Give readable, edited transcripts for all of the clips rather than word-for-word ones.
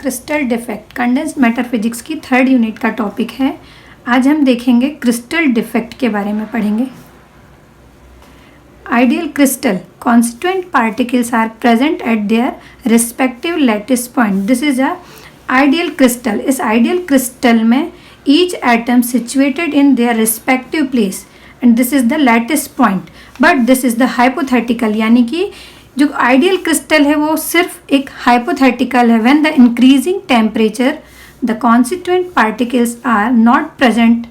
Crystal defect condensed matter physics की 3rd unit का topic है। आज हम देखेंगे क्रिस्टल डिफेक्ट के बारे में पढ़ेंगे। Ideal crystal constituent particles are present at their respective lattice point. This is a ideal crystal. इस आइडियल क्रिस्टल में each atom situated in their respective place and this is the lattice point, but this is the hypothetical, यानी कि जो ideal crystal है वो सिर्फ एक hypothetical है। When the increasing temperature the constituent particles are not present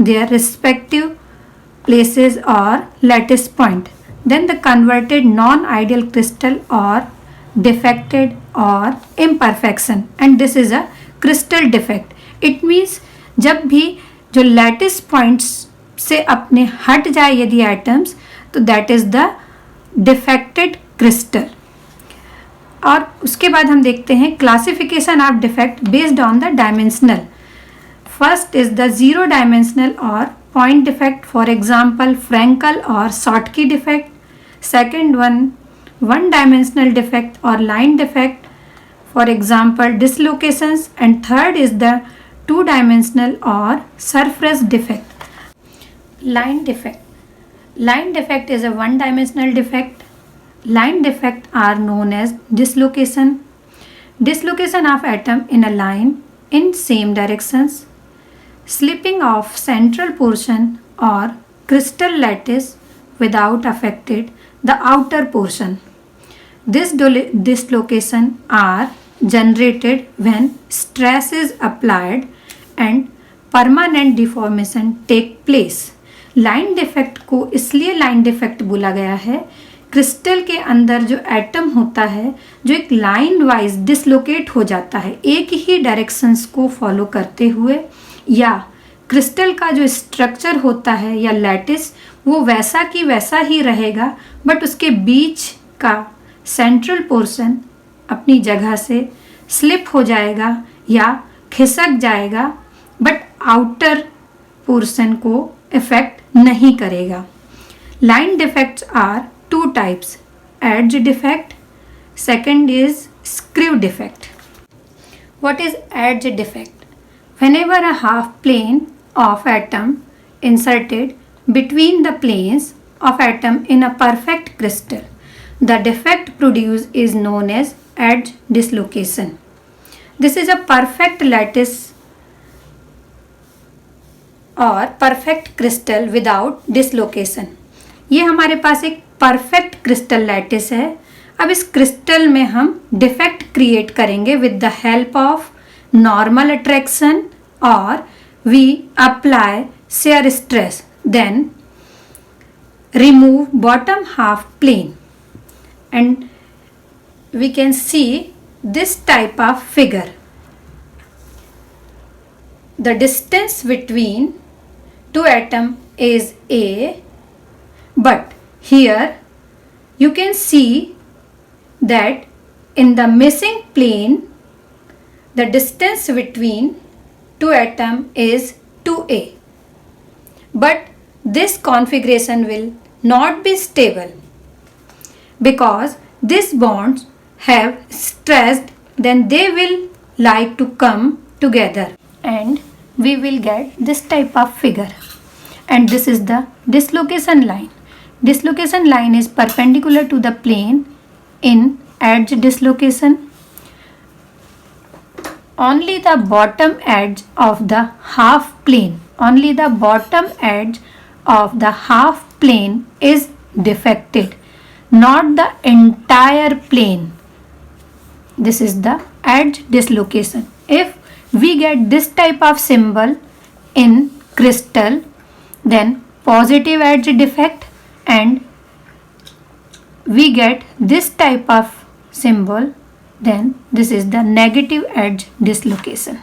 their respective places or lattice point, then the converted non-ideal crystal or defected or imperfection, and this is a crystal defect. It means जब भी जो lattice points से अपने हट जाए यदि atoms, तो that is the defected crystal. और उसके बाद हम देखते हैं classification of defect based on the dimensional. First is the zero dimensional or point defect, for example Frankel or Schottky defect. Second one dimensional defect or line defect, for example dislocations. And third is the two dimensional or surface defect. Line defect is a one dimensional defect. Line defect are known as dislocation of atom in a line in same directions, slipping of central portion or crystal lattice without affected the outer portion. This dislocation are generated when stress is applied and permanent deformation take place. Line defect को इसलिए line defect बोला गया है, crystal के अंदर जो atom होता है जो एक लाइन वाइज डिसलोकेट हो जाता है एक ही डायरेक्शंस को फॉलो करते हुए, या क्रिस्टल का जो स्ट्रक्चर होता है या लैटिस वो वैसा की वैसा ही रहेगा, बट उसके बीच का सेंट्रल पोर्शन अपनी जगह से स्लिप हो जाएगा या खिसक जाएगा, बट आउटर पोर्शन को इफेक्ट नहीं करेगा। Line defects are two types, edge defect, second is screw defect. What is edge defect? Whenever a half plane of atom inserted between the planes of atom in a perfect crystal, the defect produced is known as edge dislocation. This is a perfect lattice or perfect crystal without dislocation. ये हमारे पास एक perfect crystal lattice है। अब इस crystal में हम defect create करेंगे with the help of normal attraction or we apply shear stress, then remove bottom half plane and we can see this type of figure. The distance between two atoms is A, but here you can see that in the missing plane the distance between two atoms is 2a, but this configuration will not be stable because these bonds have stressed, then they will like to come together and we will get this type of figure. And this is the dislocation line. Dislocation line is perpendicular to the plane in edge dislocation. Only the bottom edge of the half plane, only the bottom edge of the half plane is defected, not the entire plane. This is the edge dislocation. If we get this type of symbol in crystal, then positive edge defect, and we get this type of symbol, then this is the negative edge dislocation.